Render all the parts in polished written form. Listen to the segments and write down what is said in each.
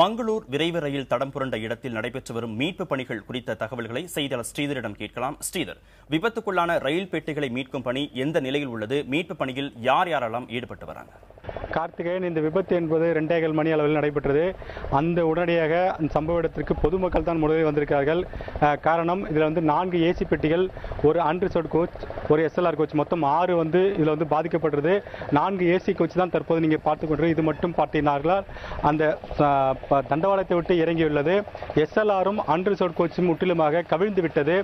மங்களூர் விரைவு ரயில் தடம் புரண்ட இடத்தில் நடைபெற்று வரும் மீட்பு பணிகள் குறித்த தகவல்களை செய்தியாளர் ஸ்ரீதரிடம் கேட்கலாம். ஸ்ரீதர், விபத்துக்குள்ளான ரயில் பெட்டிகளை மீட்கும் பணி எந்த நிலையில் உள்ளது? மீட்பு பணியில் யார் யாரெல்லாம் ஈடுபட்டு வராங்க? கார்த்திகேயன், இந்த விபத்து என்பது 2:15 மணி அளவில் நடைபெற்றது. அந்த உடனடியாக அந்த சம்பவ இடத்திற்கு பொதுமக்கள் தான் முதலில் வந்திருக்கிறார்கள். காரணம், இதில் 4 ஏசி பெட்டிகள், ஒரு அன்ரிசர்வ்டு கோச், ஒரு எஸ்எல்ஆர் கோச், மொத்தம் 6 இதில் பாதிக்கப்பட்டது. 4 ஏசி கோச் தான் தற்போது நீங்கள் பார்த்துக்கொண்டு, இது மட்டும் பார்த்தீர்களால் அந்த தண்டவாளத்தை விட்டு இறங்கியுள்ளது. எஸ்எல்ஆரும் அன்ரிசர்வ்டு கோச்சும் முற்றிலுமாக கவிழ்ந்து விட்டது.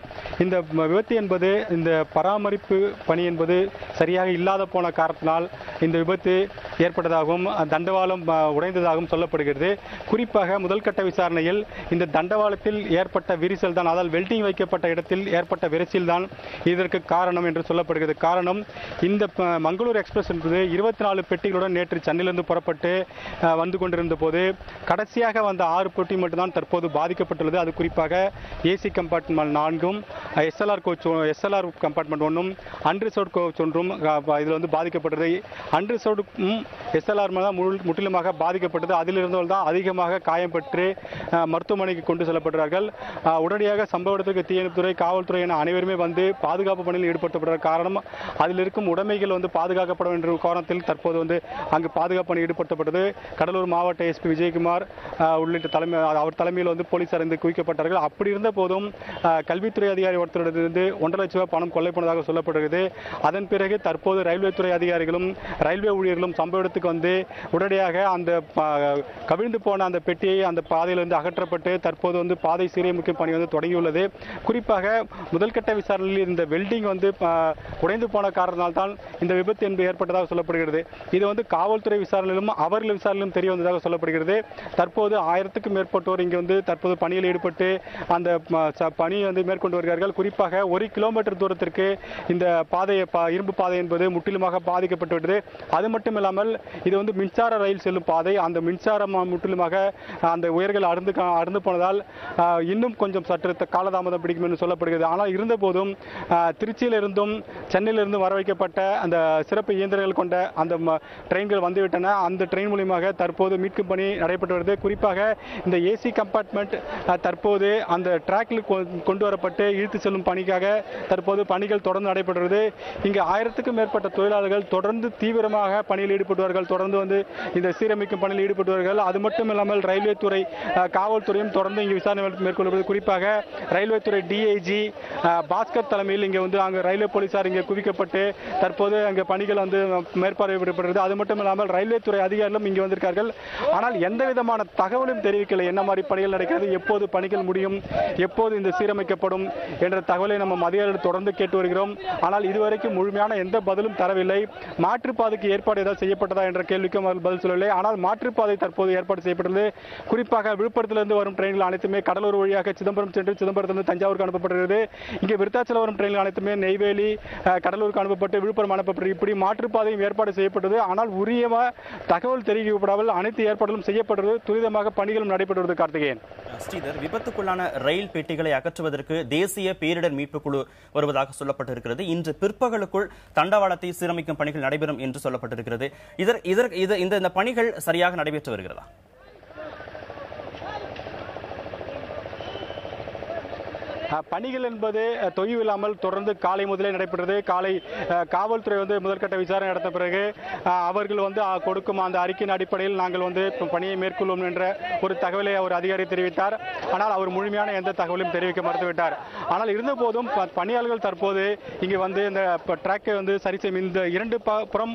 இந்த விபத்து என்பது, இந்த பராமரிப்பு பணி என்பது சரியாக இல்லாத போன காரணத்தினால் இந்த விபத்து ஏற்பட்டதாகவும் தண்டவாளம் உடைந்ததாகவும் சொல்லப்படுகிறது. குறிப்பாக முதல் கட்ட விசாரணையில் இந்த தண்டவாளத்தில் ஏற்பட்ட விரிசல் தான், அதாவது வெல்டிங் வைக்கப்பட்ட இடத்தில் ஏற்பட்ட விரிசல் தான் இதற்கு காரணம் என்று சொல்லப்படுகிறது. காரணம், இந்த மங்களூர் எக்ஸ்பிரஸ் என்பது 24 பெட்டிகளுடன் நேற்று சென்னையிலிருந்து புறப்பட்டு வந்து கொண்டிருந்த போது கடைசியாக வந்த 6 பெட்டி மட்டும்தான் தற்போது பாதிக்கப்பட்டுள்ளது. அது குறிப்பாக AC compartment 4, SLR compartment 1, unreserved coach 1 இதில் பாதிக்கப்பட்டது. அன்ரிசர்வ்டும் எஸ்எல்ஆர் தான் முற்றிலுமாக பாதிக்கப்பட்டது. அதிலிருந்து தான் அதிகமாக காயம் பெற்று மருத்துவமனைக்கு கொண்டு செல்லப்படுகிறார்கள். உடனடியாக சம்பவ இடத்துக்கு தீயணைப்புத்துறை, காவல்துறை என அனைவருமே பாதுகாப்பு பணியில் ஈடுபடுத்தப்பட்ட காரணம், அதில் இருக்கும் உடைமைகள் பாதுகாக்கப்படும் என்ற காரணத்தில் தற்போது அங்கு பாதுகாப்பு பணி ஈடுபடுத்தப்பட்டது. கடலூர் மாவட்ட எஸ்பி விஜயகுமார் உள்ளிட்ட அவர் தலைமையில் போலீசார் குவிக்கப்பட்டார்கள். அப்படி இருந்த போதும் கல்வித்துறை அதிகாரி ஒருத்தரிடத்திலிருந்து 1.5 லட்சம் ரூபாய் பணம் கொள்ளைப்போனதாக சொல்லப்படுகிறது. அதன் பிறகு தற்போது ரயில்வே துறை அதிகாரிகளும் ரயில்வே ஊழியர்களும் சம்பவ இடத்துக்கு உடனடியாக அந்த கவிழ்ந்து போன அந்த பெட்டியை அந்த பாதையிலிருந்து அகற்றப்பட்டு தற்போது பாதை சீரமைக்கும் பணி தொடங்கியுள்ளது. குறிப்பாக முதல் கட்ட விசாரணையில் இந்த வெல்டிங் உடைந்து போன காரணத்தால் தான் இந்த விபத்து என்பது ஏற்பட்டதாக சொல்லப்படுகிறது. இது காவல்துறை விசாரணையிலும் அவர்கள் விசாரணையிலும் தெரிய வந்ததாக சொல்லப்படுகிறது. தற்போது 1000க்கும் மேற்பட்டோர் இங்கு தற்போது பணியில் ஈடுபட்டு அந்த பணியை மேற்கொண்டு வருகிறார்கள். குறிப்பாக 1 கிலோமீட்டர் தூரத்திற்கு இந்த பாதை, இரும்பு பாதை என்பது முற்றிலுமாக பாதிக்கப்பட்டுவிட்டது. அது மட்டும் இல்லாமல் இது மின்சார ரயில் செல்லும் பாதை. அந்த மின்சாரம் முற்றிலுமாக அந்த உயர்கள் அறுந்து போனதால் இன்னும் கொஞ்சம் சற்று காலதாமதம் பிடிக்கும் என்று சொல்லப்படுகிறது. ஆனால் இருந்த போதும் திருச்சியிலிருந்தும் சென்னையிலிருந்தும் வர வைக்கப்பட்ட அந்த சிறப்பு இயந்திரங்கள் கொண்ட அந்த ட்ரெயின்கள் வந்துவிட்டன. அந்த ட்ரெயின் மூலமாக தற்போது மீட்கும் பணி நடைபெற்று வருது. குறிப்பாக இந்த ஏசி கம்பார்ட்மெண்ட் தற்போது அந்த டிராக்கில் கொண்டு வரப்பட்டு இழுத்து செல்லும் பணிக்காக தற்போது பணிகள் தொடர்ந்து நடைபெறுகிறது. இங்கு 1000க்கும் மேற்பட்ட தொழிலாளர்கள் தொடர்ந்து தீவிரமாக பணியில் ஈடுபடுவார்கள். தொடர்ந்து இந்த சீரமைக்கும் பணியில் ஈடுபடுவார்கள். அது மட்டும் இல்லாமல் ரயில்வே துறை, காவல்துறையும் தொடர்ந்து இங்கு விசாரணை மேற்கொள்வது. குறிப்பாக ரயில்வே துறை டிஐஜி பாஸ்கர் தலைமையில் அங்கு ரயில்வே போலீசார் இங்கே குவிக்கப்பட்டு தற்போது அங்கு பணிகள் மேற்பார்வையிடப்படுகிறது. அது மட்டும் இல்லாமல் ரயில்வே துறை அதிகாரிகளும் இங்கு வந்திருக்கார்கள். ஆனால் எந்த விதமான தகவலும் தெரிவிக்கவில்லை. என்ன மாதிரி பணிகள் நடக்கிறது, எப்போது பணிகள் முடியும், எப்போது இந்த சீரமைக்கப்படும் என்ற தகவலை நம்ம அதிகாரிகள் தொடர்ந்து கேட்டு வருகிறோம். ஆனால் இதுவரைக்கும் முழுமையான எந்த பதிலும் தரவில்லை. மாற்றுப்பாதைக்கு ஏற்பாடு ஏதாவது செய்யப்பட்டதா என்ற கேள்விக்கும் அவர்கள் பதில் சொல்லவில்லை. ஆனால் மாற்றுப்பாதை தற்போது ஏற்பாடு செய்யப்பட்டுள்ளது. குறிப்பாக விழுப்புரத்திலிருந்து வரும் ட்ரெயின்கள் அனைத்துமே கடலூர் வழியாக சிதம்பரம் சென்று சிதம்பரத்திலிருந்து தஞ்சாவூருக்கு அனுப்பப்படுகிறது. இங்கே விருத்தாச்சலம் வரும் ட்ரெயின்கள் அனைத்துமே நெய்வேலி, கடலூருக்கு அனுப்பப்பட்டு விழுப்புரம் அனுப்பப்பட்டு இப்படி மாற்றுப்பாதையும் ஏற்பாடு செய்யப்பட்டது. ஆனால் உரிய தகவல் தெரிவிக்கப்படாமல் அனைத்து ஏற்பாடுகளும் செய்யப்பட்டது. துரிதமாக பணிகளும் நடைபெறுவது. கார்த்திகேயன், ஸ்ரீதர், விபத்துக்குள்ளான ரயில் பெட்டிகளை அகற்றுவதற்கு தேசிய பேரிடர் மீட்பு குழு வருவதாக சொல்லப்பட்டிருக்கிறது. இன்று பிற்பகலுக்குள் தண்டவாளத்தை சீரமைக்கும் பணிகள் நடைபெறும் என்று சொல்லப்பட்டிருக்கிறது. இந்த பணிகள் சரியாக நடைபெற்று வருகிறதா? பணிகள் என்பது தொய்வில்லாமல் தொடர்ந்து காலை முதலே நடைபெற்றது. காலை காவல்துறை முதற்கட்ட விசாரணை நடத்த பிறகு அவர்கள் கொடுக்கும் அந்த அறிக்கையின் அடிப்படையில் நாங்கள் பணியை மேற்கொள்வோம் என்ற ஒரு தகவலை அவர் அதிகாரி தெரிவித்தார். ஆனால் அவர் முழுமையான எந்த தகவலையும் தெரிவிக்க மறுத்துவிட்டார். ஆனால் இருந்த போதும் பணியாளர்கள் தற்போது இங்கே இந்த டிராக்கை சரி செய்யும். இந்த 2 புறம்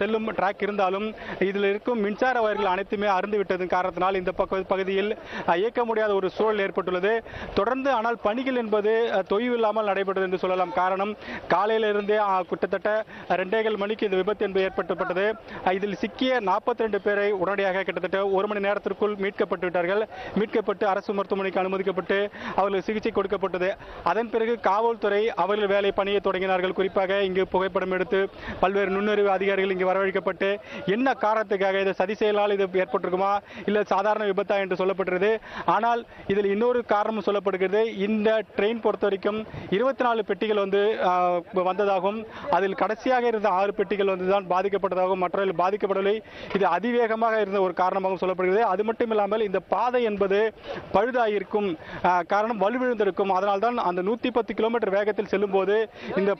செல்லும் டிராக் இருந்தாலும் இதில் இருக்கும் மின்சார வயர்கள் அனைத்துமே அறுந்து விட்டதன் காரணத்தினால் இந்த பகுதியில் இயக்க முடியாத ஒரு சூழல் ஏற்பட்டுள்ளது. தொடர்ந்து ஆனால் பணிகள் என்பது தொய்வில்லாமல் நடைபெற்றது என்று சொல்லலாம். காரணம், காலையிலிருந்தே கிட்டத்தட்ட 2:15 மணிக்கு இந்த விபத்து என்பது ஏற்பட்டது. இதில் சிக்கிய 42 பேரை உடனடியாக கிட்டத்தட்ட 1 மணி நேரத்திற்குள் மீட்கப்பட்டு விட்டார்கள். மீட்கப்பட்டு அரசு மருத்துவமனைக்கு அனுமதிக்கப்பட்டு அவர்களுக்கு சிகிச்சை கொடுக்கப்பட்டது. அதன் பிறகு காவல்துறை அவர்கள் வேலை பணியை தொடங்கினார்கள். குறிப்பாக இங்கு புகைப்படம் எடுத்து பல்வேறு நுண்ணறிவு அதிகாரிகள் இங்கு வரவழைக்கப்பட்டு என்ன காரணத்துக்காக, இது சதி செயலால் இது ஏற்பட்டிருக்குமா, இல்லை சாதாரண விபத்தா என்று சொல்லப்பட்டது. ஆனால் இதில் இன்னொரு காரணம் சொல்லப்படுகிறது. இந்த ட்ரெயின் பொறுத்த வரைக்கும் 24 பெட்டிகள் வந்து வந்ததாகவும் அதில் கடைசியாக இருந்த 6 பெட்டிகள் வந்து தான் பாதிக்கப்பட்டதாகவும் மற்றவர்கள் பாதிக்கப்படவில்லை. இது அதிவேகமாக இருந்த ஒரு காரணமாகவும் சொல்லப்படுகிறது. அது மட்டும் இல்லாமல் இந்த பாதை என்பது பழுதாயிருக்கும் காரணம் வலுவிழந்திருக்கும். அதனால்தான் அந்த 110 கிலோமீட்டர் வேகத்தில் செல்லும் போது இந்த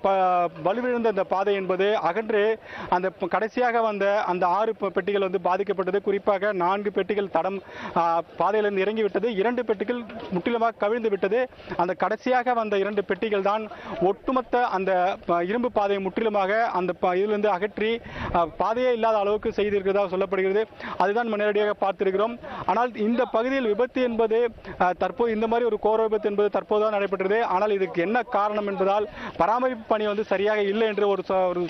வலுவிழந்த இந்த பாதை என்பது அகன்று அந்த கடைசியாக வந்த அந்த 6 பெட்டிகள் வந்து பாதிக்கப்பட்டது. குறிப்பாக 4 பெட்டிகள் தடம் பாதையிலிருந்து இறங்கிவிட்டது, 2 பெட்டிகள் முற்றிலுமாக கவிழ்ந்து விட்டது. அந்த கடைசியாக வந்த 2 பெட்டிகள் தான் ஒட்டுமொத்த அந்த இரும்பு பாதையை முற்றிலுமாக அந்த இதிலிருந்து அகற்றி பாதையே இல்லாத அளவுக்கு செய்திருக்கிறதா சொல்லப்படுகிறது. அதுதான் நேரடியாக பார்த்திருக்கிறோம். ஆனால் இந்த பகுதியில் விபத்து என்பது தற்போது இந்த மாதிரி ஒரு கோர விபத்து என்பது தற்போதுதான் நடைபெற்றது. ஆனால் இதுக்கு என்ன காரணம் என்பதால் பராமரிப்பு பணி வந்து சரியாக இல்லை என்று ஒரு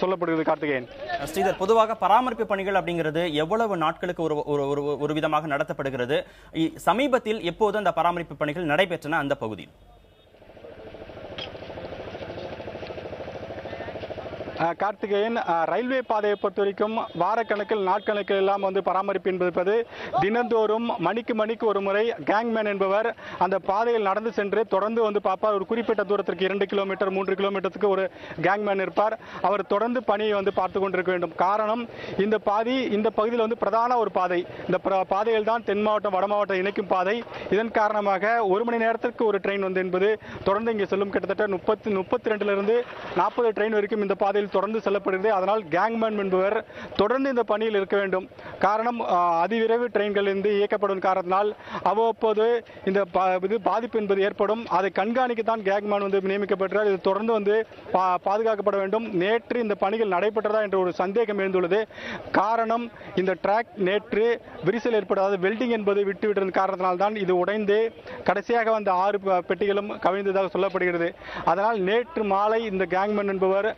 சொல்லப்படுகிறது. கார்த்திகேயன், ஸ்ரீதர், பொதுவாக பராமரிப்பு பணிகள் அப்படிங்கிறது எவ்வளவு நாட்களுக்கு ஒரு விதமாக நடத்தப்படுகிறது? சமீபத்தில் எப்போது அந்த பராமரிப்பு பணிகள் நடைபெற்றன அந்த பகுதியில்? கார்த்திகேயன், ரயில்வே பாதையை பொறுத்த வரைக்கும் வாரக்கணக்கில் நாட்கணக்கில் எல்லாம் வந்து பராமரிப்பு என்பது தினந்தோறும் மணிக்கு ஒரு முறை கேங்மேன் என்பவர் அந்த பாதையில் நடந்து சென்று தொடர்ந்து வந்து பார்ப்பார். ஒரு குறிப்பிட்ட தூரத்திற்கு 2 கிலோமீட்டர் 3 கிலோமீட்டருக்கு ஒரு கேங்மேன் இருப்பார். அவர் தொடர்ந்து பணியை வந்து பார்த்து கொண்டிருக்க வேண்டும். காரணம், இந்த பகுதியில் வந்து பிரதான ஒரு பாதை. இந்த பாதையில் தான் தென் மாவட்டம் வட மாவட்டம் இணைக்கும் பாதை. இதன் காரணமாக 1 மணி நேரத்திற்கு ஒரு ட்ரெயின் வந்து என்பது தொடர்ந்து இங்கே செல்லும். கிட்டத்தட்ட 32 40 ட்ரெயின் வரைக்கும் இந்த பாதையில் தொடர்ந்து செல்லப்படுகிறது. அதனால் கேங்மேன் என்பவர் தொடர்ந்து இந்த பணியில் இருக்க வேண்டும். காரணம், அதிவிரைவு ட்ரெயின்கள் இயக்கப்படும் காரணத்தினால் அவ்வப்போது இந்த பாதிப்பு என்பது ஏற்படும். அதை கண்காணிக்கத்தான் கேங்மேன் வந்து நியமிக்கப்பட்டார். இது தொடர்ந்து வந்து பாதுகாக்கப்பட வேண்டும். நேற்று இந்த பணிகள் நடைபெற்றதா என்ற ஒரு சந்தேகம் எழுந்துள்ளது. காரணம், இந்த டிராக் நேற்று விரிசல் ஏற்படாத வெல்டிங் என்பது விட்டுவிட்டதன் காரணத்தினால் தான் இது உடைந்து கடைசியாக வந்த 6 பெட்டிகளும் கவிழ்ந்ததாக சொல்லப்படுகிறது. அதனால் நேற்று மாலை இந்த கேங்மேன் என்பவர்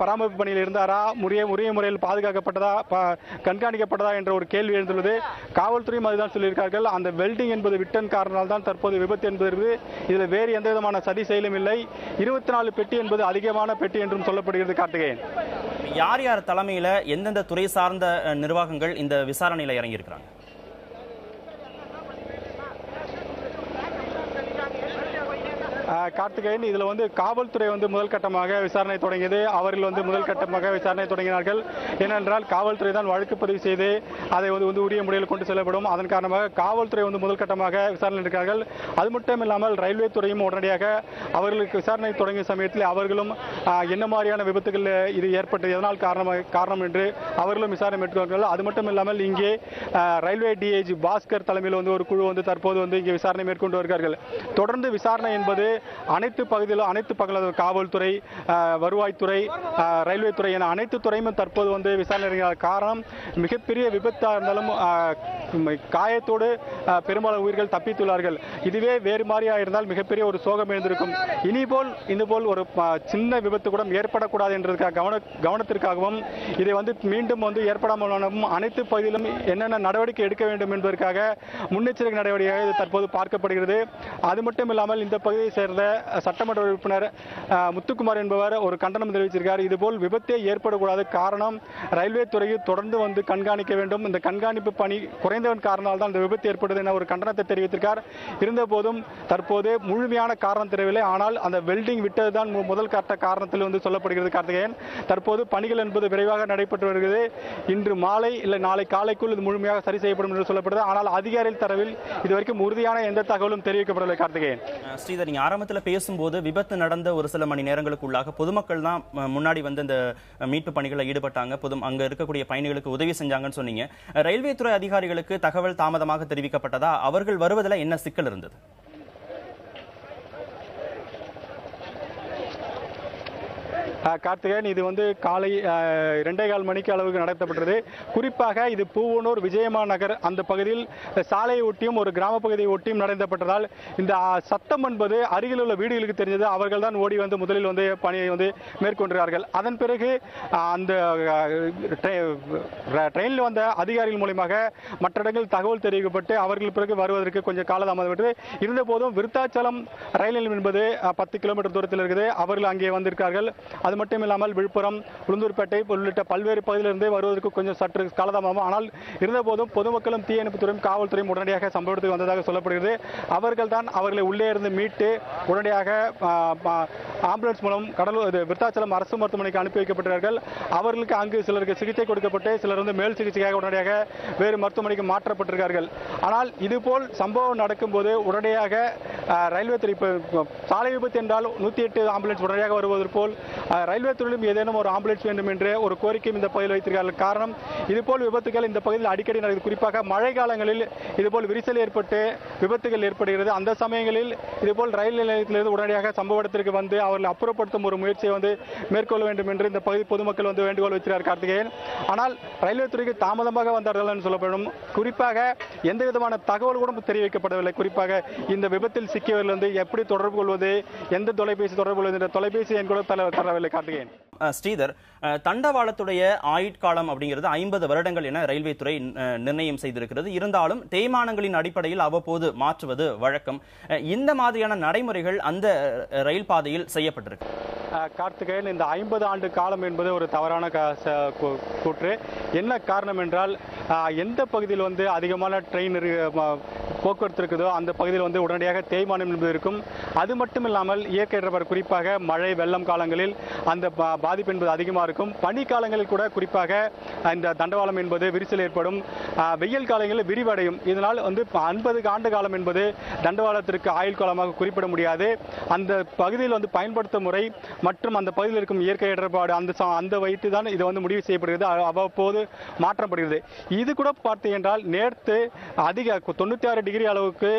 பராமரிப்பு பணியில் இருந்தாரா, உரிய முறையில் பாதுகாக்கப்பட்டதா, கண்காணிக்கப்பட்டதா என்ற ஒரு கேள்வி எழுந்துள்ளது. காவல்துறையும் அதுதான் சொல்லியிருக்கார்கள். அந்த வெல்டிங் என்பது விட்டன் காரணத்தால் தான் தற்போது விபத்து என்பது. இதில் வேறு எந்த விதமான சதி செயலும் இல்லை. 24 பெட்டி என்பது அதிகமான பெட்டி என்றும் சொல்லப்படுகிறது. கார்த்திகேயன், யார் யார் தலைமையில எந்தெந்த துறை சார்ந்த நிர்வாகங்கள் இந்த விசாரணையில இறங்கி இருக்கிறாங்க? கார்த்திகேயன், இதுல வந்து காவல்துறை வந்து முதல் கட்டமாக விசாரணை தொடங்கியது. அவர்கள் வந்து முதல் கட்டமாக விசாரணை தொடங்கினார்கள். ஏனென்றால் காவல்துறை தான் வழக்கு பதிவு செய்து அதை வந்து உரிய முறையில் கொண்டு செல்லப்படும். அதன் காரணமாக காவல்துறை வந்து முதல் கட்டமாக விசாரணை இருக்கிறார்கள். அது மட்டும் இல்லாமல் ரயில்வே துறையும் உடனடியாக அவர்களுக்கு விசாரணை தொடங்கிய சமயத்தில் அவர்களும் என்ன மாதிரியான விபத்துகள் இது ஏற்பட்டது, எதனால் காரணம் என்று அவர்களும் விசாரணை மேற்கொள்கிறார்கள். அது மட்டும் இல்லாமல் இங்கே ரயில்வே டிஐஜி பாஸ்கர் தலைமையில் வந்து ஒரு குழு வந்து தற்போது வந்து இங்கே விசாரணை மேற்கொண்டு வருகிறார்கள். தொடர்ந்து விசாரணை என்பது அனைத்து பகுதியிலும் காவல்துறை, வருவாய்த்துறை, ரயில்வே துறை என அனைத்து துறையும் தற்போது வந்து விசாரணை. காரணம், மிகப்பெரிய விபத்தாக இருந்தாலும் காயத்தோடு பெரும்பாலான உயிர்கள் தப்பித்துள்ளார்கள். இதுவே வேறு மாதிரியாக இருந்தால் மிகப்பெரிய ஒரு சோகம் எழுந்திருக்கும். இதுபோல் ஒரு சின்ன விபத்து கூட ஏற்படக்கூடாது என்றதுக்காக கவனத்திற்காகவும் இதை வந்து மீண்டும் வந்து ஏற்படாமல் அனைத்து பகுதியிலும் என்னென்ன நடவடிக்கை எடுக்க வேண்டும் என்பதற்காக முன்னெச்சரிக்கை நடவடிக்கையாக இது தற்போது பார்க்கப்படுகிறது. அது மட்டும் இல்லாமல் இந்த பகுதியை சேர்ந்த சட்டமன்ற உறுப்பினர் முத்துக்குமார் என்பவர் ஒரு கண்டனம் தெரிவித்திருக்கிறார். இதுபோல் விபத்தே ஏற்படக்கூடாது. காரணம், ரயில்வே துறையை தொடர்ந்து வந்து கண்காணிக்க வேண்டும். இந்த கண்காணிப்பு பணி குறைந்தவன் காரணத்தால் தான் இந்த விபத்து ஏற்பட்டது என ஒரு கண்டனத்தை தெரிவித்திருக்கார். இருந்தபோதும் தற்போது முழுமையான காரணம் தெரியவில்லை. ஆனால் அந்த வெல்டிங் விட்டதுதான் முதல் கட்ட காரணத்தில் வந்து சொல்லப்படுகிறது. கார்த்திகேயன், தற்போது பணிகள் என்பது விரைவாக நடைபெற்று வருகிறது. இன்று மாலை இல்லை நாளை காலைக்குள் இது முழுமையாக சரி செய்யப்படும் என்று சொல்லப்படுது. ஆனால் அதிகாரிகள் தரவில் இதுவரைக்கும் உறுதியான எந்த தகவலும் தெரிவிக்கப்படவில்லை. கார்த்திகேயன், ஸ்ரீதர், நீங்க ஆரம்பத்தில் பேசும்போது விபத்து நடந்த ஒரு சில மணி நேரங்களுக்குள்ளாக பொதுமக்கள் தான் முன்னாடி வந்து இந்த மீட்பு பணிகளில் ஈடுபட்டாங்க, அங்க இருக்கக்கூடிய பயணிகளுக்கு உதவி செஞ்சாங்கன்னு சொன்னீங்க. ரயில்வே துறை அதிகாரிகளுக்கு தகவல் தாமதமாக தெரிவிக்கப்பட்டதா? அவர்கள் வருவதில் என்ன சிக்கல் இருந்தது? கார்த்திகேயன், இது வந்து காலை 2:15 மணிக்கு அளவுக்கு நடத்தப்பட்டது. குறிப்பாக இது பூவனூர் விஜயமா நகர் அந்த பகுதியில் சாலையை ஒட்டியும் ஒரு கிராம பகுதியை ஒட்டியும் நடத்தப்பட்டதால் இந்த சத்தம் என்பது அருகில் உள்ள வீடுகளுக்கு தெரிஞ்சது. அவர்கள் தான் ஓடி வந்து முதலில் வந்து பணியை வந்து மேற்கொண்டார்கள். அதன் பிறகு அந்த ட்ரெயினில் வந்த அதிகாரிகள் மூலமாக மற்ற இடங்களில் தகவல் தெரிவிக்கப்பட்டு அவர்கள் பிறகு வருவதற்கு கொஞ்சம் காலதாமதப்பட்டது. இருந்த போதும் விருத்தாச்சலம் ரயில் நிலையம் என்பது 10 கிலோமீட்டர் தூரத்தில் இருக்குது. அவர்கள் அங்கே வந்திருக்கார்கள். அது அது மட்டும் இல்லாமல் விழுப்புரம், உளுந்தூர்பேட்டை உள்ளிட்ட பல்வேறு பகுதியிலிருந்து வருவதற்கு கொஞ்சம் சற்று காலதாமதம். ஆனால் இருந்தபோதும் பொதுமக்களும் தீயணைப்புத்துறையும் காவல்துறையும் உடனடியாக சம்பவத்துக்கு வந்ததாக சொல்லப்படுகிறது. அவர்கள் தான் அவர்களை உள்ளே இருந்து மீட்டு உடனடியாக ஆம்புலன்ஸ் மூலம் விருத்தாச்சலம் அரசு மருத்துவமனைக்கு அனுப்பி வைக்கப்பட்டார்கள். அவர்களுக்கு அங்கு சிலருக்கு சிகிச்சை கொடுக்கப்பட்டு சிலர் வந்து மேல் சிகிச்சைக்காக உடனடியாக வேறு மருத்துவமனைக்கு மாற்றப்பட்டிருக்கார்கள். ஆனால் இதுபோல் சம்பவம் நடக்கும்போது உடனடியாக ரயில்வே துறை சாலை விபத்து என்றால் 108 ஆம்புலன்ஸ் உடனடியாக வருவது போல் ரயில்வே துறையிலும் ஏதேனும் ஒரு ஆம்புலன்ஸ் வேண்டும் என்று ஒரு கோரிக்கையும் இந்த பகுதியில் வைத்திருக்கிறார்கள். காரணம், இதுபோல் விபத்துகள் இந்த பகுதியில் அடிக்கடி நடக்குது. குறிப்பாக மழை காலங்களில் இதுபோல் விரிசல் ஏற்பட்டு விபத்துகள் ஏற்படுகிறது. அந்த சமயங்களில் இதுபோல் ரயில் நிலையத்திலிருந்து உடனடியாக சம்பவ இடத்திற்கு வந்து அவர்களை அப்புறப்படுத்தும் ஒரு முயற்சியை வந்து மேற்கொள்ள வேண்டும் என்று இந்த பகுதி பொதுமக்கள் வந்து வேண்டுகோள் வைக்கிறார் கார்த்திகேயன். ஆனால் ரயில்வே துறைக்கு தாமதமாக வந்தார்கள் என்று சொல்லப்படும். குறிப்பாக எந்த விதமான தகவல் கூட தெரிவிக்கப்படவில்லை. குறிப்பாக இந்த விபத்தில் சிக்கியவர்கள் வந்து எப்படி தொடர்பு கொள்வது, எந்த தொலைபேசி தொடர்பு கொள்வது என்ற தொலைபேசி எண் கூட தரவில்லை கார்த்திகேயன். ஸ்ரீதர், தண்டவாளத்துடைய ஆயுட்காலம் அப்படிங்கிறது 50 வருடங்கள் என ரயில்வே துறை நிர்ணயம் செய்திருக்கிறது. இருந்தாலும் தேய்மானங்களின் அடிப்படையில் அவ்வப்போது மாற்றுவது வழக்கம். இந்த மாதிரியான நடைமுறைகள் அந்த ரயில் பாதையில் செய்யப்பட்டிருக்கு. கார்த்திகேயன், இந்த 50 ஆண்டு காலம் என்பது ஒரு தவறான கூற்று. என்ன காரணம் என்றால், எந்த பகுதியில் வந்து அதிகமான ட்ரெயின் போக்குவரத்து இருக்குதோ அந்த பகுதியில் வந்து உடனடியாக தேய்மானம் என்பது இருக்கும். அது மட்டும் இல்லாமல் இயற்கை இடர்பாடு, குறிப்பாக மழை வெள்ளம் காலங்களில் அந்த பாதிப்பு என்பது அதிகமாக இருக்கும். பனி காலங்களில் கூட குறிப்பாக இந்த தண்டவாளம் என்பது விரிசல் ஏற்படும். வெயில் காலங்களில் விரிவடையும். இதனால் வந்து 50 ஆண்டு காலம் என்பது தண்டவாளத்திற்கு ஆயுள் காலமாக குறிப்பிட முடியாது. அந்த பகுதியில் வந்து பயன்படுத்தும் முறை மற்றும் அந்த பகுதியில் இருக்கும் இயற்கை இடர்பாடு அந்த வைத்து தான் இது வந்து முடிவு செய்யப்படுகிறது. அவ்வப்போது மாற்றப்படுகிறது. இது கூட பார்த்தீங்க என்றால் நேற்று அதிக 96 டிகிரி அளவுக்கு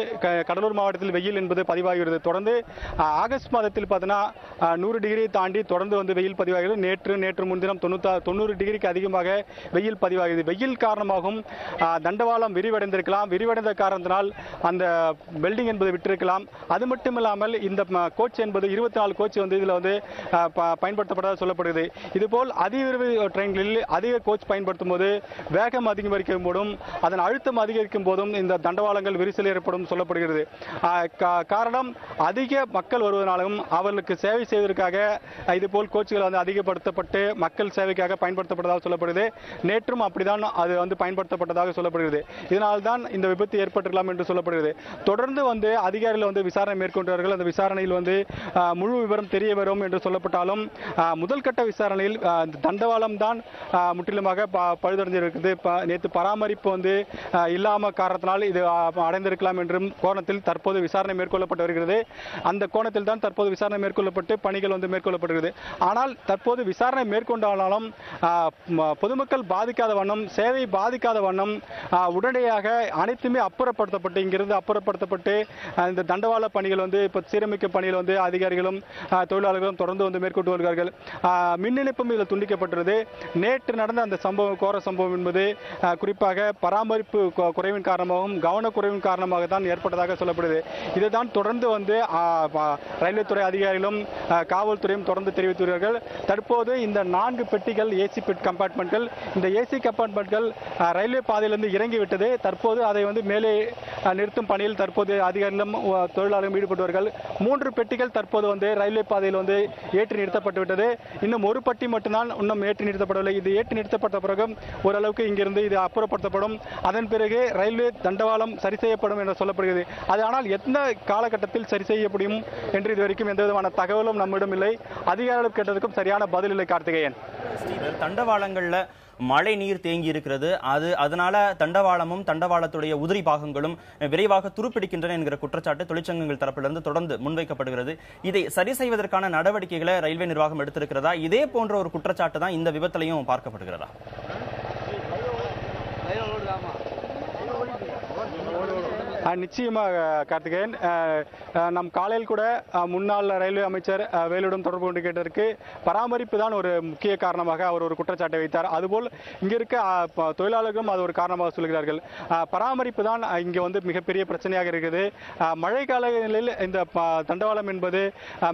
கடலூர் மாவட்டத்தில் வெயில் என்பது பதிவாகிறது. தொடர்ந்து ஆகஸ்ட் மாதத்தில் பார்த்தீங்கன்னா 100 டிகிரியை தாண்டி தொடர்ந்து வந்து வெயில் பதிவாகிறது. நேற்று முன்தினம் 90 டிகிரிக்கு அதிகமாக வெயில் பதிவாகிறது. வெயில் காரணமாகவும் தண்டவாளம் விரிவடைந்திருக்கலாம். விரிவடைந்த காரணத்தினால் அந்த வெல்டிங் என்பது விட்டிருக்கலாம். அது மட்டும் இல்லாமல் இந்த கோச் என்பது 24 கோச் வந்து இதில் வந்து பயன்படுத்தப்பட்டதாக சொல்லப்படுகிறது. இதுபோல் அதிவிரைவு ட்ரெயின்களில் அதிக கோச் பயன்படுத்தும் போது வேகம் அதிகரிக்கும் போதும் அதன் அழுத்தம் அதிகரிக்கும் போதும் இந்த தண்டவாளங்கள் விரிசல் ஏற்படும் சொல்லப்படுகிறது. காரணம், அதிக மக்கள் வருவதனாலும் அவர்களுக்கு சேவை செய்வதற்காக இதுபோல் கோச்சுகள் வந்து அதிகப்படுத்தப்பட்டு மக்கள் சேவைக்காக பயன்படுத்தப்பட்டதாக சொல்லப்படுகிறது. நேற்றும் அப்படிதான் அது வந்து பயன்படுத்தப்பட்டதாக சொல்லப்படுகிறது. இதனால்தான் இந்த விபத்து ஏற்பட்டிருக்கலாம் என்று சொல்லப்படுகிறது. தொடர்ந்து வந்து அதிகாரிகள் வந்து விசாரணை மேற்கொண்டார்கள். அந்த விசாரணையில் வந்து முழு விவரம் தெரிய வரும் என்று சொல்லப்பட்டாலும் முதல் கட்ட விசாரணையில் தண்டவாளம் தான் முற்றிலுமாக பழுதடைந்திருக்கிறது. நேற்று பராமரிப்பு வந்து இல்லாம காரணத்தினால் இது அடைந்திருக்கலாம் என்றும் கோணத்தில் தற்போது விசாரணை மேற்கொள்ளப்பட்டு வருகிறது. அந்த கோணத்தில் தான் தற்போது விசாரணை மேற்கொள்ளப்பட்டு பணிகள் வந்து மேற்கொள்ளப்படுகிறது. ஆனால் தற்போது விசாரணை மேற்கொண்டாலும் பொதுமக்கள் பாதிக்காத வண்ணம், சேவை பாதிக்காத வண்ணம் உடனடியாக அனைத்துமே அப்புறப்படுத்தப்பட்டு இங்கிருந்து அப்புறப்படுத்தப்பட்டு இந்த தண்டவாள பணிகள் வந்து இப்போ சீரமைக்கும் பணிகள் வந்து அதிகாரிகளும் தொழிலாளர்களும் தொடர்ந்து வந்து மேற்கொண்டு வருகிறார்கள். மின் இணைப்பும் இதில் துண்டிக்கப்பட்டுள்ளது. நேற்று நடந்த அந்த சம்பவம், கோர சம்பவம் என்பது குறிப்பாக பராமரிப்பு குறைவின் காரணமாகவும் கவனக்குறைவின் காரணமாக தான் ஏற்பட்டதாக சொல்லப்படுது. இதுதான் தொடர்ந்து வந்து ரயில்வே துறை அதிகாரிகளும் காவல்துறையும் தொடர்ந்து தெரிவித்துள்ளார்கள். தற்போது இந்த 4 பெட்டிகள் ஏசி பெட் கம்பார்ட்மெண்ட்கள், இந்த ஏசி கம்பார்ட்மெண்ட்கள் ரயில்வே பாதையிலிருந்து இறங்கிவிட்டது. தற்போது அதை வந்து மேலே நிறுத்தும் பணியில் தற்போது அதிகாரிகளும் தொழிலாளர்களும் ஈடுபட்டுவார்கள். 3 பெட்டிகள் தற்போது வந்து ரயில்வே பாதையில் வந்து ஏற்றி நிறுத்தப்பட்டு விட்டது. இன்னும் ஒரு பெட்டி மட்டும்தான் இன்னும் ஏற்றி நிறுத்தப்படவில்லை. இது ஏற்றி நிறுத்தப்பட்ட பிறகு ஓரளவுக்கு இங்கிருந்து இது அப்புறப்படுத்தப்படும். அதன் பிறகு ரயில்வே தண்டவாளம் சரி செய்யப்படும் என்று சொல்லப்படுகிறது. அது ஆனால் எந்த காலகட்டத்தில் சரி செய்ய முடியும் என்று இதுவரைக்கும் எந்த விதமான தகவலும் நம்மிடம் இல்லை. அதிகாரிகள் கேட்டதற்கும் சரியான பதில் இல்லை கார்த்திகேயன். தண்டவாளங்கள்ல மழை நீர் தேங்கி இருக்கிறது. அதனால தண்டவாளமும் தண்டவாளத்துடைய உதிரி பாகங்களும் விரைவாக துருப்பிடிக்கின்றன என்கிற குற்றச்சாட்டு தொழிற்சங்கங்கள் தரப்பிலிருந்து தொடர்ந்து முன்வைக்கப்படுகிறது. இதை சரி செய்வதற்கான நடவடிக்கைகளை ரயில்வே நிர்வாகம் எடுத்திருக்கிறதா? இதே போன்ற ஒரு குற்றச்சாட்டு தான் இந்த விபத்திலையும் பார்க்கப்படுகிறதா? நிச்சயமாக கார்த்திகேயன், நம் காலையில் கூட முன்னாள் ரயில்வே அமைச்சர் வேலுடன் தொடர்பு கொண்டு கேட்டதற்கு பராமரிப்பு தான் ஒரு முக்கிய காரணமாக அவர் ஒரு குற்றச்சாட்டை வைத்தார். அதுபோல் இங்க இருக்க தொழிலாளர்களும் அது ஒரு காரணமாக சொல்கிறார்கள். பராமரிப்பு தான் இங்கே வந்து மிகப்பெரிய பிரச்சனையாக இருக்குது. மழை காலங்களில் இந்த தண்டவாளம் என்பது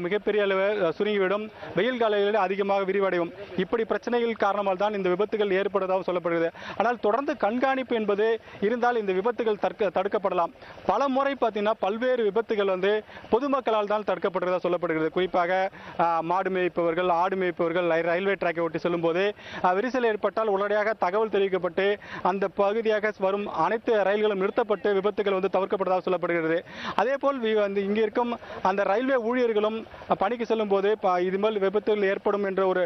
மிகப்பெரிய அளவு சுருங்கிவிடும். வெயில் காலங்களில் அதிகமாக விரிவடையும். இப்படி பிரச்சனைகள் காரணமாக தான் இந்த விபத்துகள் ஏற்படுவதாக சொல்லப்படுகிறது. ஆனால் தொடர்ந்து கண்காணிப்பு என்பது இருந்தால் இந்த விபத்துகள் தடுக்கப்படலாம். பல முறை பார்த்தீங்கன்னா பல்வேறு விபத்துகள் வந்து பொதுமக்களால் தான் தடுக்கப்பட்டதாக சொல்லப்படுகிறது. குறிப்பாக மாடு மேய்ப்பவர்கள், ஆடு மேய்ப்பவர்கள் ரயில்வே டிராக்கை ஒட்டி செல்லும் போது விரிசல் ஏற்பட்டால் உடனடியாக தகவல் தெரிவிக்கப்பட்டு அந்த பகுதியாக வரும் அனைத்து ரயில்களும் நிறுத்தப்பட்டு விபத்துகள் வந்து தவிர்க்கப்பட்டதாக சொல்லப்படுகிறது. அதேபோல் இங்கே இருக்கும் அந்த ரயில்வே ஊழியர்களும் பணிக்கு செல்லும் போது இதுபோல் விபத்துகள் ஏற்படும் என்ற ஒரு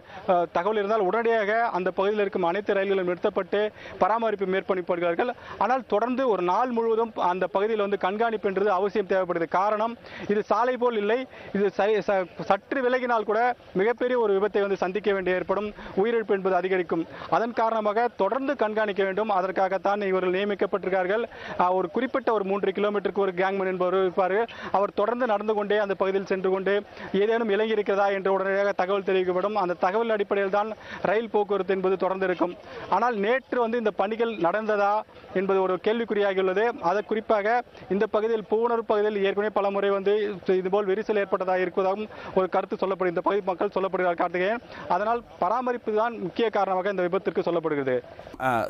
தகவல் இருந்தால் உடனடியாக அந்த பகுதியில் இருக்கும் அனைத்து ரயில்களும் நிறுத்தப்பட்டு பராமரிப்பு மேற்கொள்ளப்படுகிறார்கள். ஆனால் தொடர்ந்து ஒரு நாள் முழுவதும் அந்த பகுதியில் வந்து கண்காணிப்பு என்றது அவசியம் தேவைப்படுது. காரணம், இது சாலை போல் இல்லை. இது சற்று விலகினால் கூட மிகப்பெரிய ஒரு விபத்தை வந்து சந்திக்க வேண்டிய ஏற்படும், உயிரிழப்பு என்பது அதிகரிக்கும். அதன் காரணமாக தொடர்ந்து கண்காணிக்க வேண்டும். அதற்காகத்தான் இவர்கள் நியமிக்கப்பட்டிருக்கிறார்கள். ஒரு குறிப்பிட்ட ஒரு 3 கிலோமீட்டருக்கு ஒரு கேங்மேன் என்பவர் இருப்பார்கள். அவர் தொடர்ந்து நடந்து கொண்டே அந்த பகுதியில் சென்று கொண்டு ஏதேனும் இலங்கி இருக்கிறதா என்று உடனடியாக தகவல் தெரிவிக்கப்படும். அந்த தகவல் அடிப்படையில் தான் ரயில் போக்குவரத்து என்பது தொடர்ந்து இருக்கும். ஆனால் நேற்று வந்து இந்த பணிகள் நடந்ததா என்பது ஒரு கேள்விக்குறியாகியுள்ளது. அதை குறிப்பாக இந்த பகுதியில் பூவனூர் பகுதியில் ஏற்கனவே பல முறை வந்து இதுபோல் விரிசல் ஏற்பட்டதாக இருப்பதாகவும் ஒரு கருத்து சொல்லப்படுகிறது. இந்த பகுதி மக்கள் சொல்லப்படுகிறார் கார்த்திகேயன். அதனால் பராமரிப்பு தான் முக்கிய காரணமாக இந்த விபத்திற்கு சொல்லப்படுகிறது.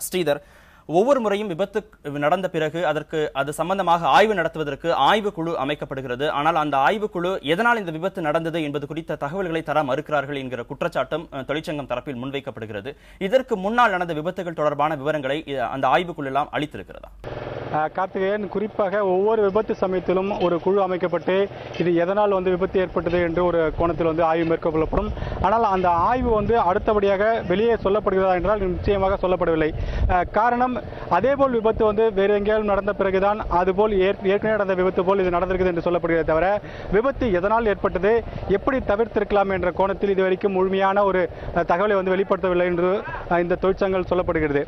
ஸ்ரீதர், ஒவ்வொரு முறையும் விபத்து நடந்த பிறகு அது சம்பந்தமாக ஆய்வு நடத்துவதற்கு ஆய்வுக்குழு அமைக்கப்படுகிறது. ஆனால் அந்த ஆய்வுக்குழு எதனால் இந்த விபத்து நடந்தது என்பது குறித்த தகவல்களை தர மறுக்கிறார்கள் என்கிற குற்றச்சாட்டும் தொழிற்சங்கம் தரப்பில் முன்வைக்கப்படுகிறது. இதற்கு முன்னால் நடந்த விபத்துகள் தொடர்பான விவரங்களை அந்த ஆய்வுக்குழு எல்லாம் அளித்திருக்கிறதா? கார்த்திகேயன், குறிப்பாக ஒவ்வொரு விபத்து சமயத்திலும் ஒரு குழு அமைக்கப்பட்டு இது எதனால் வந்து விபத்து ஏற்பட்டது என்று ஒரு கோணத்தில் வந்து ஆய்வு மேற்கொள்ளப்படும். ஆனால் அந்த ஆய்வு வந்து அடுத்தபடியாக வெளியே சொல்லப்படுகிறதா என்றால் நிச்சயமாக சொல்லப்படவில்லை. காரணம், அதேபோல் விபத்து வந்து வேறு எங்கேயாவது நடந்த பிறகுதான் அதுபோல் ஏற்கனவே நடந்த விபத்து போல் இது நடந்திருக்குது என்று சொல்லப்படுகிறது. தவிர விபத்து எதனால் ஏற்பட்டது, எப்படி தவிர்த்திருக்கலாம் என்ற கோணத்தில் இதுவரைக்கும் முழுமையான ஒரு தகவலை வந்து வெளிப்படுத்தவில்லை என்று இந்த தொழிற்சங்கங்கள் சொல்லப்படுகிறது.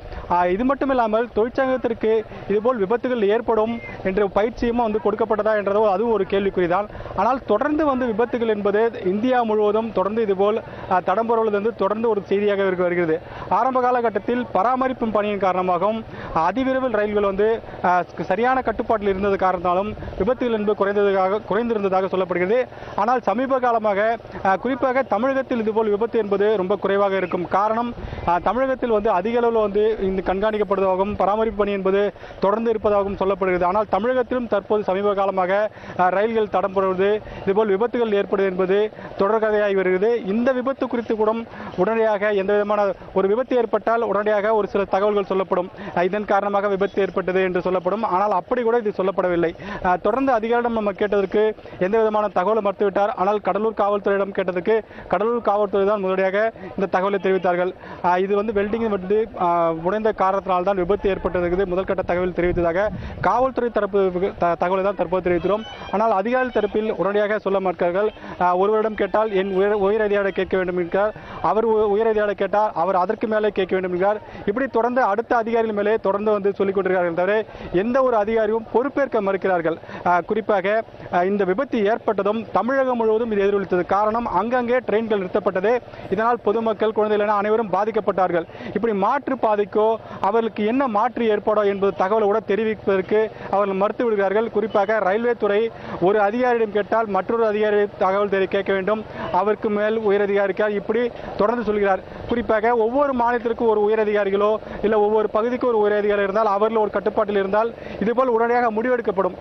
இது மட்டும் இல்லாமல் தொழிற்சங்கத்திற்கு இதுபோல் விபத்துகள் ஏற்படும் என்ற பயிற்சியும் வந்து கொடுக்கப்பட்டதா என்றதோ அதுவும் ஒரு கேள்விக்குறிதான். ஆனால் தொடர்ந்து வந்து விபத்துகள் என்பது இந்தியா முழுவதும் தொடர்ந்து இதுபோல் தடம்புரவது தொடர்ந்து ஒரு செய்தியாக வருகிறது. ஆரம்ப காலகட்டத்தில் பராமரிப்பு பணியின் காரணமாகவும் அதிவிரைவில் ரயில்கள் வந்து சரியான கட்டுப்பாட்டில் இருந்தது காரணத்தாலும் விபத்துகள் என்பது குறைந்திருந்ததாக சொல்லப்படுகிறது. ஆனால் சமீப காலமாக குறிப்பாக தமிழகத்தில் இதுபோல் விபத்து என்பது ரொம்ப குறைவாக இருக்கும். காரணம், தமிழகத்தில் வந்து அதிக அளவில் வந்து இந்த கண்காணிக்கப்படுவதாகவும் பராமரிப்பு பணி என்பது தொடர்ந்து இருப்பதாகவும் சொல்லப்படுகிறது. ஆனால் தமிழகத்திலும் தற்போது சமீப காலமாக ரயில்கள் தடம்புறது, இதுபோல் விபத்துகள் ஏற்படுவது என்பது தொடர்கதையாகி வருகிறது. இந்த விபத்து குறித்து கூட உடனடியாக எந்த விதமான ஒரு விபத்து ஏற்பட்டால் உடனடியாக ஒரு சில தகவல்கள் சொல்லப்படும். இதன் காரணமாக விபத்து ஏற்பட்டது என்று சொல்லப்படும். ஆனால் அப்படி கூட இது சொல்லப்படவில்லை. தொடர்ந்து அதிகாரிடம் நம்ம கேட்டதற்கு எந்த விதமான தகவலை மறுத்துவிட்டார். ஆனால் கடலூர் காவல்துறையிடம் கேட்டதற்கு கடலூர் காவல்துறை தான் முதலடியாக இந்த தகவலை தெரிவித்தார்கள். இது வந்து வெல்டிங் வந்து உடைந்த காரணத்தினால் தான் விபத்து ஏற்பட்டது முதல் கட்ட தகவல் தெரிவித்ததாக காவல்துறை தரப்பு தகவலை தான் தற்போது தெரிவிக்கிறோம். ஆனால் அதிகாரி தரப்பில் உடனடியாக சொல்ல மாட்டார்கள். ஒருவரிடம் கேட்டால் என் உயர் அதிகாரியை கேட்க வேண்டும் என்கிறார். அவர் உயர் அதிகாரியை கேட்டால் அவர் அதற்கு மேலே கேட்க வேண்டும் என்கிறார். இப்படி தொடர்ந்து அடுத்த அதிகாரிகள் மேலே தொடர்ந்து வந்து சொல்லிக் கொண்டிருக்கிறார்கள். தவிர எந்த ஒரு அதிகாரியும் பொறுப்பேற்க மறுக்கிறார்கள். குறிப்பாக இந்த விபத்து ஏற்பட்டதும் தமிழகம் முழுவதும் இது எதிரொலித்தது. காரணம், அங்கங்கே ட்ரெயின்கள் நிறுத்தப்பட்டது. இதனால் பொதுமக்கள், குழந்தைகள் அனைவரும் பாதிக்கப்பட்டார்கள். இப்படி மாற்று பாதைக்கோ அவர்களுக்கு என்ன மாற்று ஏற்பாடோ என்பது தகவலை கூட தெரிவிப்பதற்கு அவர்கள் மறுத்து விடுகிறார்கள். குறிப்பாக ரயில்வே துறை ஒரு அதிகாரியிடம் கேட்டால் மற்றொரு அதிகாரி தகவல் கேட்க வேண்டும், அவருக்கு மேல் உயர் அதிகாரிக்கார், இப்படி தொடர்ந்து சொல்கிறார். குறிப்பாக ஒவ்வொரு மாநிலத்திற்கும் ஒரு உயர் அதிகாரிகளோ இல்லை ஒவ்வொரு பகுதிக்கு ஒரு உயர் அதிகாரி இருந்தால் அவர்கள் ஒரு கட்டுப்பாட்டில் இருந்தால் இதுபோல் உடனடியாக முடிவெடுக்கப்படும்.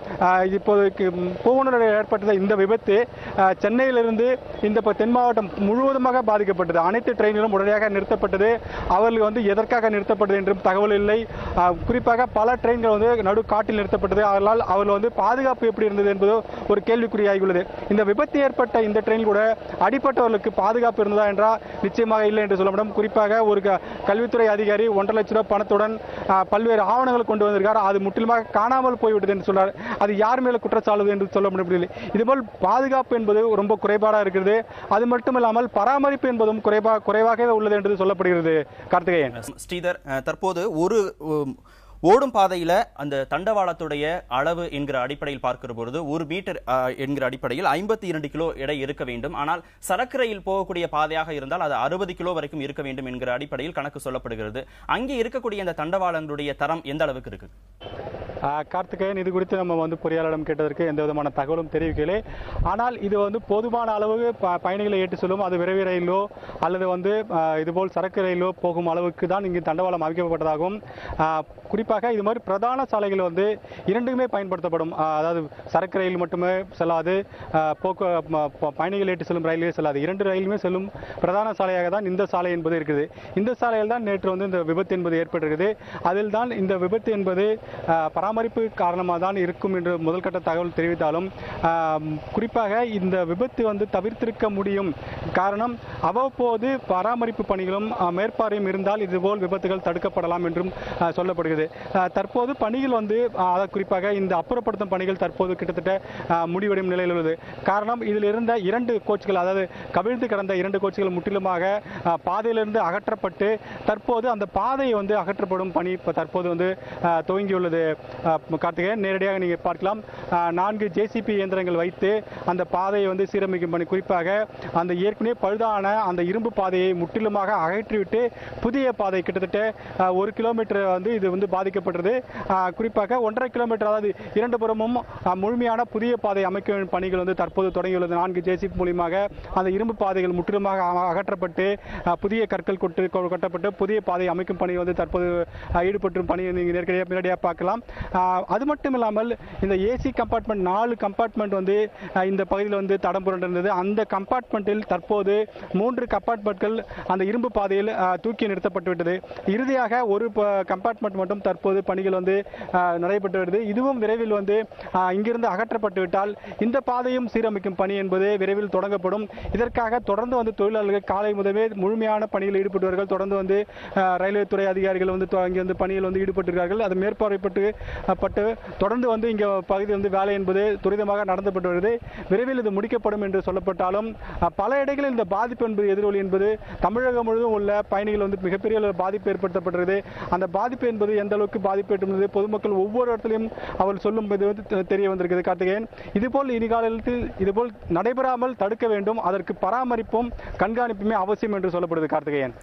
இப்போதைக்கு பூவனூரில் ஏற்பட்ட இந்த விபத்து சென்னையிலிருந்து இந்த தென் மாவட்டம் முழுவதுமாக பாதிக்கப்பட்டது. அனைத்து ட்ரெயின்களும் உடனடியாக நிறுத்தப்பட்டது. அவர்கள் வந்து எதற்காக நிறுத்தப்பட்டது என்றும் தகவல் இல்லை. குறிப்பாக பல ட்ரெயின்கள் வந்து நடு காட்டில் நிறுத்தப்பட்டது. அதனால் அவர்கள் வந்து பாதுகாப்பு எப்படி இருந்தது என்பது ஒரு கேள்விக்குறியாகியுள்ளது. இந்த விபத்து ஏற்பட்ட இந்த ட்ரெயின் கூட அடிப்பட்டவர்களுக்கு பாதுகாப்பு இருந்ததா என்றால் நிச்சயமாக இல்லை என்று சொல்லப்படும். குறிப்பாக ஒரு கல்வித்துறை அதிகாரி 1.5 லட்சம் ரூபாய் பணத்துடன் பல்வேறு ஆவணங்கள் கொண்டு வந்திருக்கார். அது முற்றிலுமாக காணாமல் போய்விட்டது என்று சொல்றார். அது யார் மேல குற்றச்சாட்டு என்று சொல்ல முடியவில்லை. இதுபோல் பாதுகாப்பு என்பது ரொம்ப குறைபாடாக இருக்கிறது. அது மட்டுமில்லாமல் பராமரிப்பு என்பதும் குறைவாகவே உள்ளது என்று சொல்லப்படுகிறது. கார்த்திகேயன். ஸ்ரீதர், தற்போது ஒரு ஓடும் பாதையில அந்த தண்டவாளத்துடைய அளவு என்கிற அடிப்படையில் பார்க்கிற பொழுது 1 மீட்டர் என்கிற அடிப்படையில் 52 கிலோ எடை இருக்க வேண்டும். ஆனால் சரக்கு ரயில் போகக்கூடிய பாதையாக இருந்தால் அது 60 கிலோ வரைக்கும் இருக்க வேண்டும் என்கிற அடிப்படையில் கணக்கு சொல்லப்படுகிறது. அங்கே இருக்கக்கூடிய இந்த தண்டவாளங்களுடைய தரம் எந்த அளவுக்கு இருக்கு? கார்த்திகேயன், இது குறித்து நம்ம வந்து பொறியாளரிடம் கேட்டதற்கு எந்த விதமான தகவலும் தெரிவிக்கலை. ஆனால் இது வந்து போதுமான அளவு பயணிகளை ஏற்றி செல்லும், அது விரைவு ரயிலோ அல்லது வந்து இதுபோல் சரக்கு ரயிலோ போகும் அளவுக்கு தான் இங்கு தண்டவாளம் அமைக்கப்பட்டதாகவும் குறிப்பாக இது மாதிரி பிரதான சாலைகள் வந்து இரண்டுமே பயன்படுத்தப்படும். அதாவது சரக்கு ரயில் மட்டுமே செல்லாது, பயணிகள் ஏற்றி செல்லும் ரயிலே செல்லாது. இரண்டு ரயிலுமே செல்லும் பிரதான சாலையாக தான் இந்த சாலை என்பது இருக்குது. இந்த சாலையில் தான் நேற்று வந்து இந்த விபத்து என்பது ஏற்பட்டிருக்குது. அதில் தான் இந்த விபத்து என்பது பராமரிப்பு காரணமாக தான் இருக்கும் என்று முதல்கட்ட தகவல் தெரிவித்தாலும் குறிப்பாக இந்த விபத்து வந்து தவிர்த்திருக்க முடியும். காரணம், அவ்வப்போது பராமரிப்பு பணிகளும் மேற்பார்வையும் இருந்தால் இதுபோல் விபத்துகள் தடுக்கப்படலாம் என்றும் சொல்லப்படுகிறது. தற்போது பணிகள் வந்து குறிப்பாக இந்த அப்புறப்படுத்தும் பணிகள் தற்போது கிட்டத்தட்ட முடிவடையும் நிலையில் உள்ளது. காரணம், இதில் இருந்த 2 கோச்சுகள், அதாவது கவிழ்ந்து கிடந்த 2 கோச்சுகள் முற்றிலுமாக பாதையிலிருந்து அகற்றப்பட்டு தற்போது அந்த பாதையை வந்து அகற்றப்படும் பணி தற்போது வந்து துவங்கியுள்ளது. கார்த்திகேயன், நேரடியாக நீங்கள் பார்க்கலாம், 4 ஜேசிபி இயந்திரங்கள் வைத்து அந்த பாதையை வந்து சீரமைக்கும் பணி, குறிப்பாக அந்த ஏற்கனவே பழுதான அந்த இரும்பு பாதையை முற்றிலுமாக அகற்றிவிட்டு புதிய பாதை கிட்டத்தட்ட 1 கிலோமீட்டர் வந்து இது வந்து பாதிக்கப்பட்டது. குறிப்பாக 1.5 கிலோமீட்டர், அதாவது 2 புறமும் முழுமையான புதிய பாதை அமைக்கும் பணிகள் வந்து தற்போது தொடங்கியுள்ளது. 4 ஜேசிபி மூலமாக அந்த இரும்பு பாதைகள் முற்றிலுமாக அகற்றப்பட்டு புதிய கற்கள் கொட்டப்பட்டு புதிய பாதை அமைக்கும் பணி வந்து தற்போது ஈடுபட்டு பணியை நீங்கள் நேரடியாக பார்க்கலாம். அது மட்டும் இல்லாமல் இந்த ஏசி கம்பார்ட்மெண்ட் 4 கம்பார்ட்மெண்ட் வந்து இந்த பகுதியில் வந்து தடம் புரண்டிருந்தது. அந்த கம்பார்ட்மெண்ட்டில் தற்போது 3 கம்பார்ட்மெண்ட்கள் அந்த இரும்பு பாதையில் தூக்கி நிறுத்தப்பட்டுவிட்டது. இறுதியாக ஒரு கம்பார்ட்மெண்ட் மட்டும் தற்போது பணிகள் வந்து நடைபெற்று வருது. இதுவும் விரைவில் வந்து இங்கிருந்து அகற்றப்பட்டு விட்டால் இந்த பாதையும் சீரமைக்கும் பணி என்பது விரைவில் தொடங்கப்படும். இதற்காக தொடர்ந்து வந்து தொழிலாளர்கள் காலை முதலே முழுமையான பணியில் ஈடுபட்டுவார்கள். தொடர்ந்து வந்து ரயில்வே துறை அதிகாரிகள் வந்து இங்கே வந்து பணியில் வந்து ஈடுபட்டிருக்கிறார்கள். அது மேற்பார்வைப்பட்டு தொடர்ந்து வந்து இங்கே பகுதி வந்து வேலை என்பது துரிதமாக நடத்தப்பட்டு வருகிறது. விரைவில் இது முடிக்கப்படும் என்று சொல்லப்பட்டாலும் பல இடங்களில் இந்த பாதிப்பு என்பது எதிரொலி என்பது தமிழகம் முழுவதும் உள்ள பயணிகள் வந்து மிகப்பெரிய பாதிப்பு ஏற்படுத்தப்பட்டது. அந்த பாதிப்பு என்பது எந்த அளவுக்கு பாதிப்பு ஏற்படுகிறது, பொதுமக்கள் ஒவ்வொரு இடத்திலும் அவர் சொல்லும் தெரிய வந்திருக்கிறது. கார்த்திகேயன், இதுபோல் இனிகாலத்தில் இதுபோல் நடைபெறாமல் தடுக்க வேண்டும். அதற்கு பராமரிப்பும் கண்காணிப்புமே அவசியம் என்று சொல்லப்படுது. கார்த்திகேயன்.